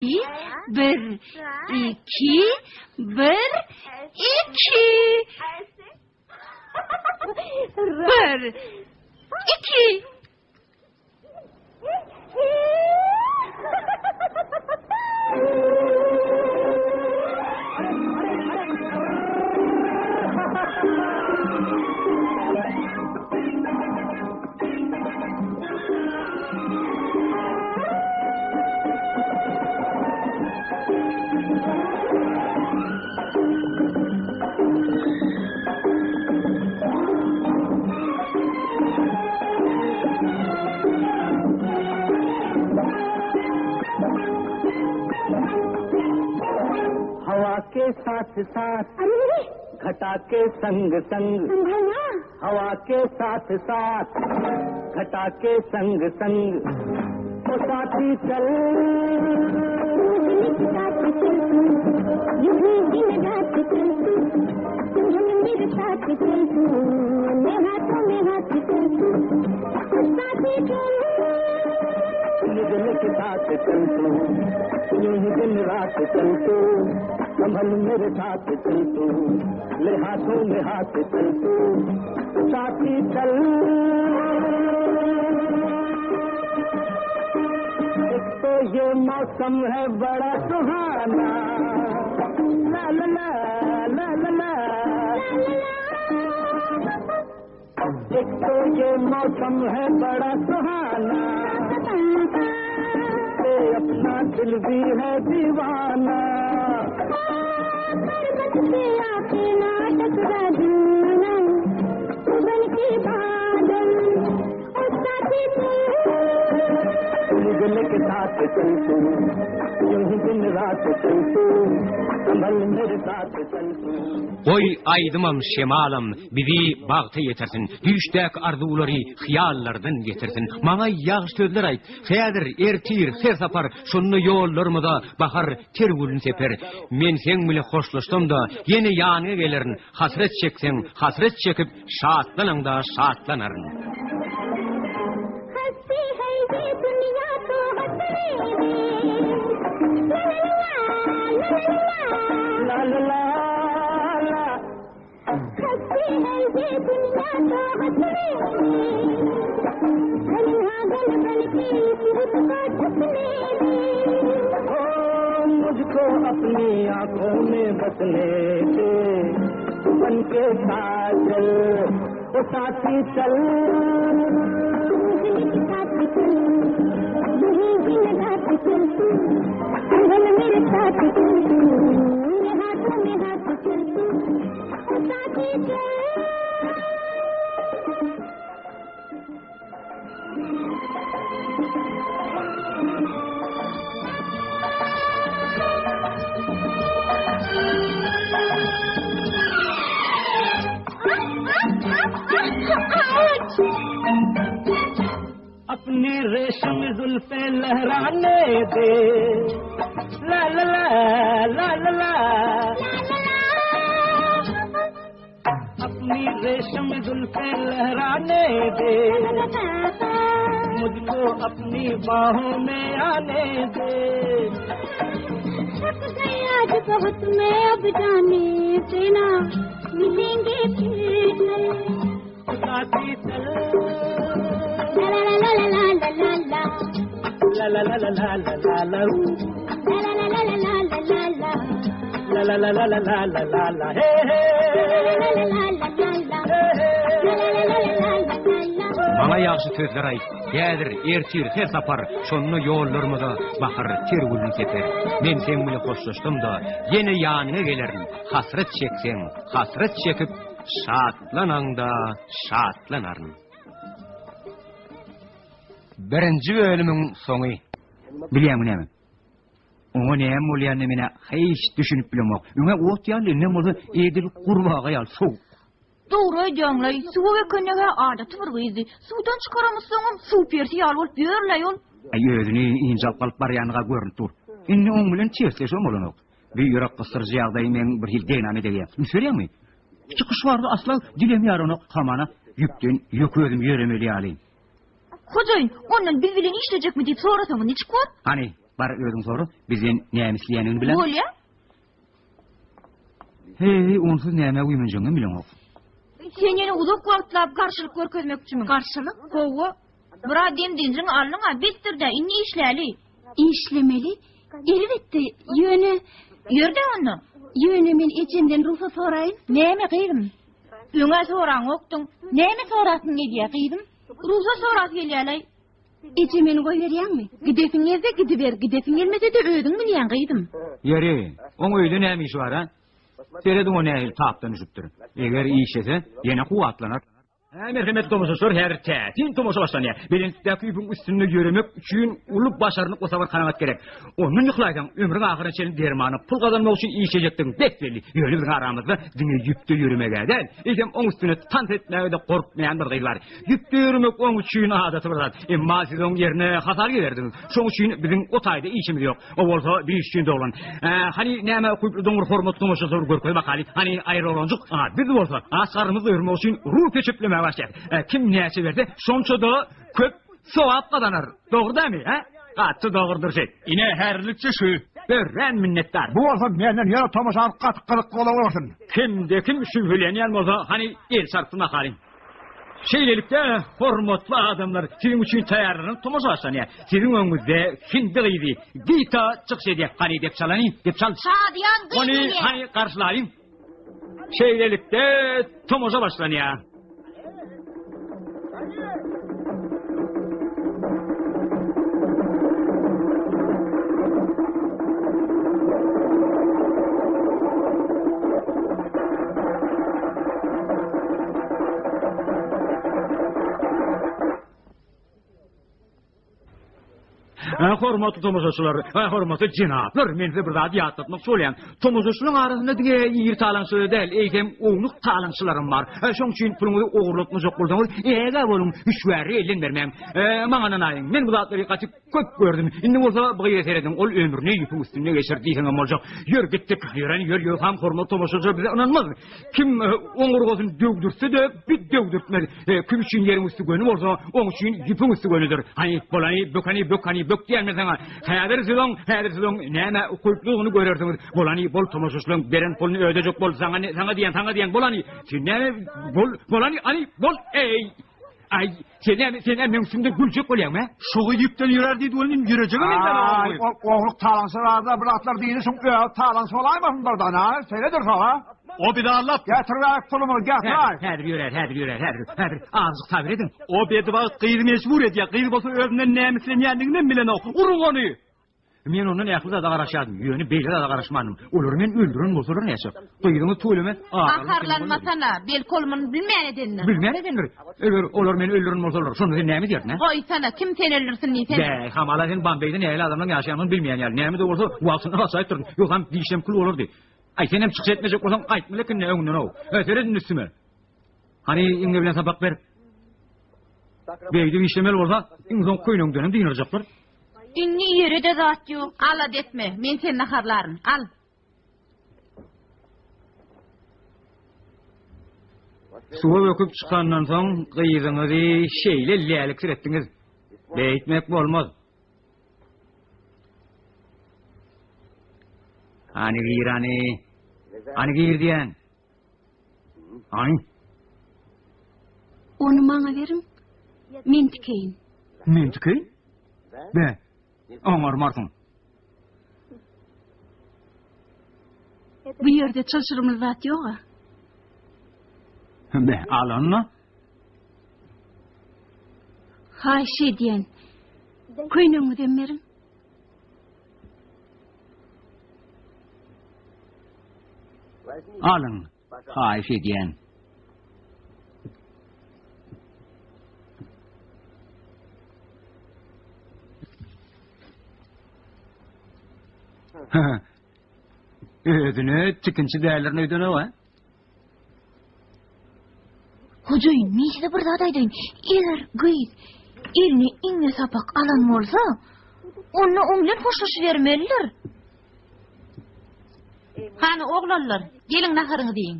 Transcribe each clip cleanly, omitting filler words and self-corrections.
1, 2, 1, 2. 1, 2. के साथ साथ घटा के संग संग, हवा के साथ साथ घटा के संग संग, तो साथी चल दिन रात चल, मेरे साथ चल, मैं हाथों में हाथ चल, साथी चल दिल के साथ चल, यूं दिन रात चल, संभल मेरे साथ चल तू, ले हाथों में हाथ चल तू, साथी चल। एक तो ये मौसम है बड़ा सुहाना, ला ला ला ला ला ला, एक तो ये मौसम है बड़ा सुहाना, अपना दिल भी है दीवाना, आके नाटक राजूना, बन के बादल और साथी दिल के साथ चल तू, यूं दिन रात चल तू, संभल मेरे साथ चल तू. Oy aydımam şemalım, bizi bağta yetersin, düşdek arzuları xiyallardan getirsin. Mana yağış sözler ayt, xeyadır, ertir, her sapar, şunu yollarımda bahar tergülün seper. Men sen bile hoşlaştım da, yeni yanıya gelirin, hasret çeksen, hasret çekip, şaatlanan da şaatlanarın. La la la la, हंसी है ये दुनिया तो हंसने, पागल बन के खुद को ढकने दे, ओ मुझको अपनी आंखों में बसने दे, बन के काजल, ओ साथी चल, साथ चल, यही दिन रात चल, संभल मेरे साथ चल, मेरे हाथों में हाथ चल, साथी चल. अपनी रेशम जुल्फे लहराने दे, ला ला ला ला ला ला, अपनी रेशम जुल्फे लहराने दे, मुझको अपनी बाहों में आने दे, थक गई आज बहुत मैं अब जाने देना, मिलेंगे फिर साथी चल, ला ला ला ला ला ला ला, ला ला ला ला ला ला ला ला, ला ला ला ला ला ला ला ला, ला ला ला ला ला ला ला ला ला, हे हे, ला ला ला ला ला ला, ला ला ला ला ला ला. Mana yaxşı sözler ayt, gəlir, ertir, her sapar, şonu yollarımda bahar tergülün seper. Men sen bile hoşlaştım da, yeni yanına gelirim, hasret çeksen, hasret çekip, şaatlanan da şaatlanarın. Birinci bölümün sonu. Bilýän näme? Oňa näme bolýany mene hiç düşünüp bilemok. Öňe ot ýaly, näme bolsa edil gurbaga ýal sow. Doğru diýäňler, suw ekenige adaty bir gyzy. Suwdan çykaramysyň, suw perti ýal bolup ýörleýän. Ay özüni injal kalıp barýanyga görünip dur. Inni oň bilen çeşleşem bolanok. Bir ýürek gysyrjy ýagdaý men bir hil deňame edýär. Söýleýärmi? Çykyş bardy asla dilem ýaranyk hamana ýükden ýük özüm ýöremeli ýaly. Hojaýyn, ondan biz bilen işlejekmi diýip sorasaň, niçik bol? Hani Bar özüň soru, bizin nämisliýänini bilen. Bolýa? Hey, onsuz näme uýmanjagyny bilen ok. Sen ýene uzak wagtlap garşylyk görkezmekçimi? Garşylyk? Gowa. Bir adem dinjiň alňa bittirde inni işläli. İşlemeli. Elbette yönü. Ýerde onu. Yönü men içinden ruha sorayım. Näme gyýdym? Öňe soraň okdyň. Näme sorasyň gelýär gyýdym? Ruza soras gelýärler. İçimen koy verýärmi? Gidesin gelse gidiver, gidesin gelmese de ödün bilýän gyýdym. Ýere, oň öýde näme iş bar ha? Serediň o nähil tapdan düşüpdir. Eger işese, ýene kuwatlanar. Merhamet tomoşaşlar her tätin tomoşa başlanýar. Belensdäki üpüň üstünde ýöremek üçin ulyp başarynyp osabar kanamat gerek. Onuň ýyklaýdan ömrüň ahyryna çenip dermany pul gazanmak üçin işejekdiň bekbelli. Ýöne bir aramyzda diňe ýüpde ýüremege däl. Ejem oň üstüne tant etmäge gorkmaýan bir gyýlar. Ýüpde ýürümek oň üçin adaty bir zat. Emma siz oň ýerine hasar berdiňiz. Şoň üçin biziň o taýda işimiz ýok. O bolsa bir iş üçin dolan. Hani näme okuyup doňur hormat tomoşaşlar görkezip bakaly. Hani aýry olanjyk. Biz bolsa asgarymyz öýürmek üçin ruh keçipleme başlar. Kim näçe berdi? Şonça da köp sowap kazanır. Dogry dämi, ha? Gatty dogrydyr şey. Ine herlikçe şu. Berren minnettar. Bu olsa menden ýa tomoşa gatyk bolabersin. Kim şüphelenýän bolsa, hani el sarpyna galyn. Şeýlelikde hormatly adamlar siziň üçin taýarlanyp tomoşa başlanýar. Siziň öňüňizde hindi gyýdy. Gita çykşy diýip hani dep çalany, dep çal. Şadiýan gyýdy. Hani garşylaýyn. Şeýlelikde tomoşa başlanýar. Hormatly tomoşaçylar, hormatly jinaplar, men size bir zat ýatlatmak bolýan. Tomoşaçylaryň arasynda diňe ýyr talançy däl, eýsem oňluk talançylarym bar. Şoň üçin puluňyzy ogurlatmak jok bolsaňyz, ega bolun, üçwäri elden bermem. Maňa naýyň, men bu zatlary gatyp köp gördüm. Indi bolsa bu ýere eredim, ol ömrüni ýüpüň üstünde geçirdi diýen boljak. Ýör gitdik, ýör ham hormatly tomoşaçylar bize inanmaz. Kim oňurgosyny döwdürse de bir döwdürtmeli. Kim üçin ýeriň üstü gönü bolsa, oň üçin ýüpüň üstü gönüdür. Hani bolany, bökani diýelmesen, häzir sizoň näme ukuplygyny görersiňiz. Bolany bol tomoşaçylaryň beren pulny ödejek bolsaňa, saňa diýen bolany. Sen näme bolany, ani bol ey. Ay, sen näme üstünde güljek bolýarmy? Şoňy ýüpden ýörer diýdi, onuň ýürejegi menden. Ogluk talançylarda bir atlar diýdi, şoň talançy bolaýmasyn birden ha? Seýledir şoňa. O bir daha laf. Getirək pulumu, getirək. Häzir, azık tabir edin. O bedwa gyýr mecbur edýär. Gyýr bolsa özünden nämislenýändigini bilen ok. Urun ony. Men onu nähilde da garaşadım. Ýöne beýle da garaşmanım. Olar men öldürün bolsalar näçe? Gyýryny tuýlamy. Akarlanmasana, bel kolmyny bilmeýän edenler. Bilmeýän edenler. Eger olar men öldürün bolsalar, şonu näme diýerdi? Goý sana, kim sen öldürsin diýsen? Be, hamala sen Bambeýde näle adamlaryň ýaşaýanyny bilmeýän ýaly. Näme de bolsa, wagtyny gaçaýtdyr. Ýok ham diýişem kul bolurdy. Ay senem çykyş etmejek bolsaň aýtma lekin ne öňünden o. Öteredin üstüme. Hani iňe bilen sabak ber. Beýdi işlemel bolsa, iňzoň köýnüň dönem diýerjaklar. Inni ýere de zat ýok. Ala detme, men seni naharlaryn. Al. Suwa öküp çykandan soň gyýzyňyzy şeýle lälik etdiňiz. Beýtmek bolmaz. Ani gir diýen. Ani. Onu maňa berin. Men tikeýin. Men tikeýin? Be. Oňar martyň. Bu ýerde çylşyrymyz zat ýok-a. Be, alanna. Haýş edýän. Köýnüňizden berin. Alın. Haýş edýän. Özüne çıkınçı değerlerini ödene var. Hocaýyn, men size bir zat aýdaýyn. Eger gyýyz elini iňe sapak alan bolsa, onu oňlan hoşlaş bermeliler. Hani oglanlar, gelin naharyňy diýin.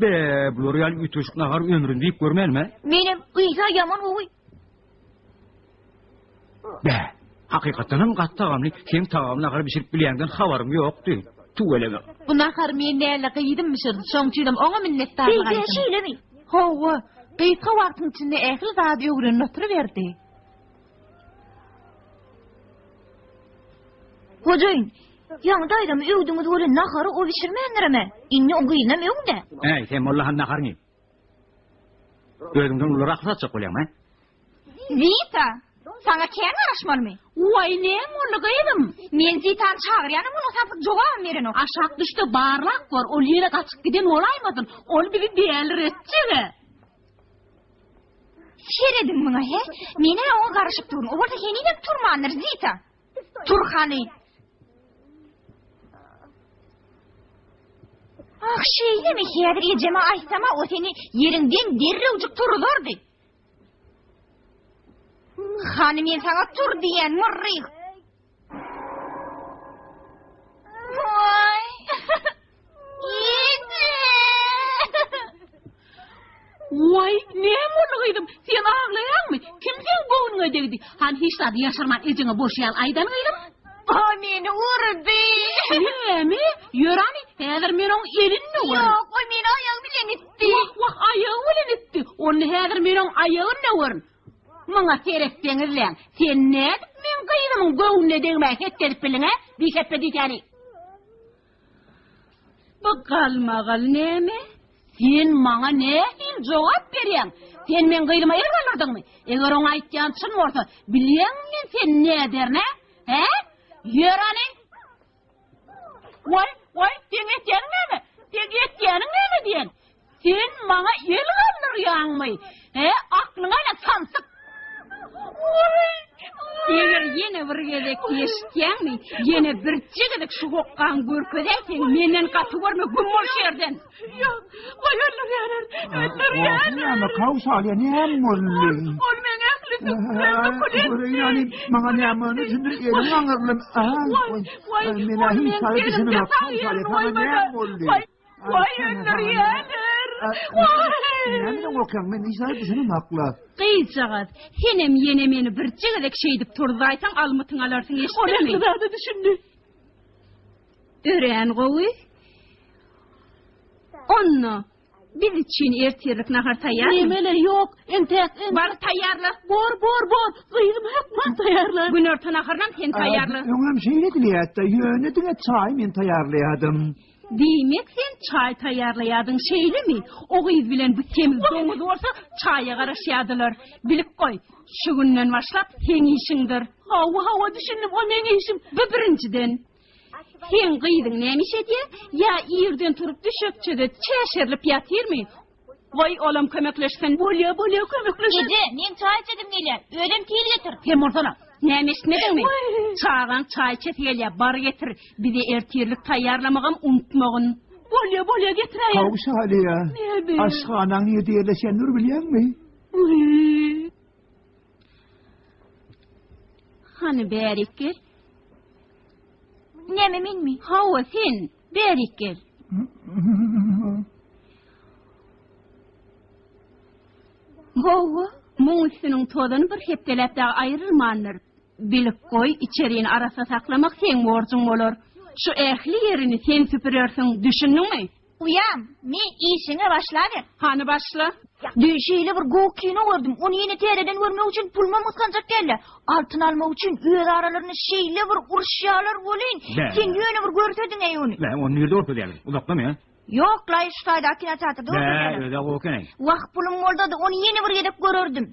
Be, bular ýaly ütüşik nahar ömründe ýyp görmänmi? Menem üýsa ýaman owy. Be, hakikaten gattagamly, sen tagamla gar bişirip bilýänden habarym ýokdy. Tuweleme. Bundan har men näle gyýdym mişirdi. Şoňçylym oňa minnetdarlyk aýdym. Beýle şeýlemi? Howa, gyýka wagtyň içinde ähli zat ýögüren oturuverdi. Hojaýyn, ýa-da aýdym öwdüňiz bolan nahary o bişirmeýändirmi? Inni o gyýnam öwde. Ey, sen mollahan naharyny. Özüňden ular aklatjak bolýarmy? Zita, sana kän garaşmalymy? Way näme olu gyýdym? Men Zitany çagyrýanym, onu sapyk jogam beren o. Aşak düşdi barlak gor, ol ýere gaçyp giden olaýmadyn. Ol bizi beýler etjegi. Şeredin muňa he? Mene oňa garaşyp durun. O bolsa seni dep turmandyr Zita. Turhany. Ah şeylemi häzir ejeme aýsama o seni yerinden derrewjik turulurdy. Hani men sana tur diýen murryk. Vay. Ýedi. Vay, näme bolýaydym? Sen aglaýarmy? Kim sen goňuňa degdi? Han hiç zady ýaşarman ejeňe boşaýan aýdan gyýdym. Ah meni urdy. Näme? Ýörani, häzir men oň elinni ur. Ýok, o meni aýagy bilen etdi. Wah, aýagy bilen etdi. Onu häzir men oň aýagyna ur. Maňa terekdeňizleň. Sen näde men gyýdymyň goňuňa degme hetderip bileňe? Diýip diýýäni. Bu galmagal näme? Sen maňa nähil jogap berýäň? Sen men gyýdyma ergalardyňmy? Eger oň aýtýan çyn bolsa, bilýäňmi sen näderne? He? Ýörani. Vay, sen etýäňmi? Sen etýäňmi diýen? Sen maňa ergalarýanmy? He, aklyňa ýa sansyk. Eger yine bir gezek geçtikmi, yine bir çiğdik şu kokkan görködeysen, menden katı görme gümmol şerden. Yok, bayarlar yarar, ötler yarar. Ama kavsalya näme boldy? Ol men ählisin, Yani maňa näme düşündir elim aňyrlym. Mena hiç saýy düşünme kavsalya näme boldy? Vay ötler yarar. Näme okyan men hiç saýy düşünme makla. Qıyçağız, senem yine meni bir çiğdek şeydip turdu aytan almıtın alarsın eşittirmi? O ne düşündü? Ören gowy. Onu biz için ertirlik nahar tayyar mı? Nemeler yok, entek. Bar tayyarlı. Bor. Gyýdym hakman taýarlar. Gün orta nahardan sen tayyarlı. Öňem şeýle dilýärdi, ýöne çay men taýarlaýadym. Diýmek sen çay taýarlaýadың şeýle mi? O gyz bilen bu temiz doňuz bolsa çaýa garaşýadylar. Bilip goý, şu günden başlap sen işiňdir. Hawa düşündim, o meni işim. Bu birinciden. Sen gyýdyň nämişe diýe? Ya ýerden turup düşükçede çeşerlip ýatyrmy? Vay olam kömekleşsen. Bolýa kömekleşsen. Gece, men çay içedim gelýär. Ödem tel getir. Hem orsana. Nämiş nedingmi? Çağan çay çetelýär, bar getir. Bize ertirlik taýýarlamagam unutmagyn. Bolýa getirýär. Kavsalya. Aşganaň ýerde ýerleşendir bilýärmi? Hani bärik gel. Näme menmi? Hawa sen bärik gel. Hawa, muňsynyň todan bir hepdeläpde aýrylmandyr. Bilip goý, içeriğini arasa saklamak sen borcuň bolar. Şu ähli ýerini sen süpürýärsiň, düşündiňmi? Uyam, men işine başladyr. Hani başla? Düşeýle bir gowkyny gördüm. Onu ýene tereden görmek üçin pulma muskanjak geldi. Altyn almak üçin öz aralaryny şeýle bir urşýarlar bolýan. Sen ýöne bir görsediň ey onu. Ben onu ýerde oturýar. Uzaklama ya. Yok, lay şuýda akina çatyda oturýar. Öyle okey. Wagt pulum boldy, onu ýene bir gedip görürdüm.